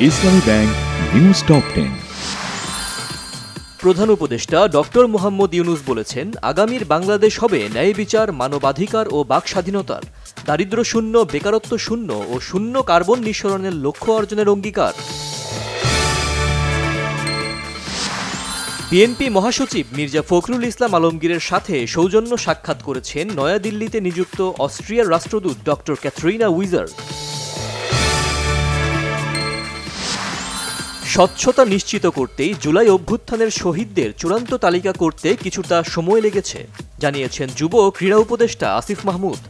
ইসলামী bank news top 10। প্রধান উপদেষ্টা doctor Mohammad Yunus বলেছেন, আগামীর বাংলাদেশ হবে ন্যায় বিচার, মানবাধিকার ও বাক স্বাধীনতার, দারিদ্র্য শূন্য, বেকারত্ব শূন্য ও শূন্য কার্বন নিঃসরণের লক্ষ্য অর্জনের অঙ্গীকার। বিএনপি মহাসচিব মির্জা ফখরুল ইসলাম আলমগীরের সাথে সৌজন্য সাক্ষাৎ করেছেন নয়াদিল্লিতে নিযুক্ত অস্ট্রিয়ার রাষ্ট্রদূত ডক্টর ক্যাথরিনা উইজার। স্বচ্ছতা নিশ্চিত করতেই জুলাই অভ্যুত্থানের শহীদদের চূড়ান্ত তালিকা করতে কিছুটা সময় লেগেছে, জানিয়েছেন যুব ও ক্রীড়া উপদেষ্টা আসিফ মাহমুদ।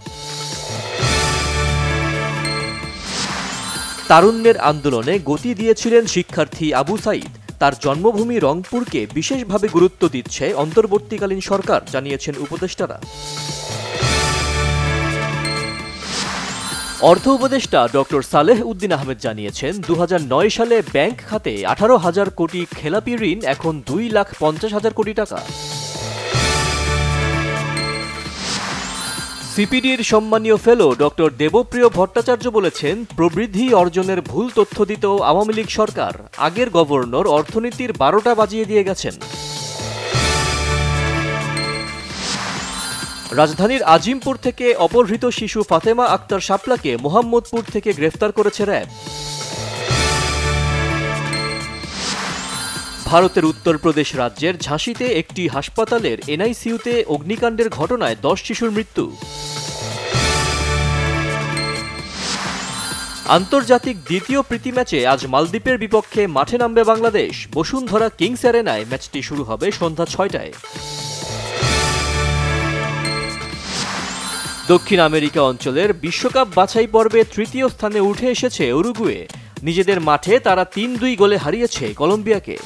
তারুণ্যের আন্দোলনে গতি দিয়েছিলেন শিক্ষার্থী আবু সাঈদ। তার জন্মভূমি রংপুরকে বিশেষভাবে গুরুত্ব দিচ্ছে অন্তর্বর্তীকালীন সরকার, জানিয়েছেন উপদেষ্টারা। অর্থ উপদেষ্টা ডক্টর সালেহ উদ্দিন আহমেদ জানিয়েছেন, 2009 সালে ব্যাংক খাতে 18,000 কোটি খেলাপি ঋণ এখন 2,50,000 কোটি টাকা। সিপিডির সম্মানীয় ফেলো ডক্টর দেবপ্রিয় ভট্টাচার্য বলেছেন, প্রবৃদ্ধি অর্জনের ভুল তথ্য দিত আওয়ামী লীগ সরকার, আগের গভর্নর অর্থনীতির 12টা বাজিয়ে দিয়ে গেছেন। রাজধানীর আজিমপুর থেকে অপহৃত শিশু ফাতেমা আক্তার শাপলাকে মোহাম্মদপুর থেকে গ্রেফতার করেছে র্যাব। ভারতের উত্তরপ্রদেশ রাজ্যের ঝাঁসিতে একটি হাসপাতালের এনআইসিইউতে অগ্নিকাণ্ডের ঘটনায় 10 শিশুর মৃত্যু। আন্তর্জাতিক দ্বিতীয় প্রীতি ম্যাচে আজ মালদ্বীপের বিপক্ষে মাঠে নামবে বাংলাদেশ। বসুন্ধরা কিংস অ্যারেনায় ম্যাচটি শুরু হবে সন্ধ্যা 6টায়। দক্ষিণ আমেরিকা অঞ্চলের বিশ্বকাপ বাছাই পর্বে তৃতীয় স্থানে উঠে এসেছে উরুগুয়ে। নিজেদের মাঠে তারা 3-2 গোলে হারিয়েছে কলম্বিয়াকে।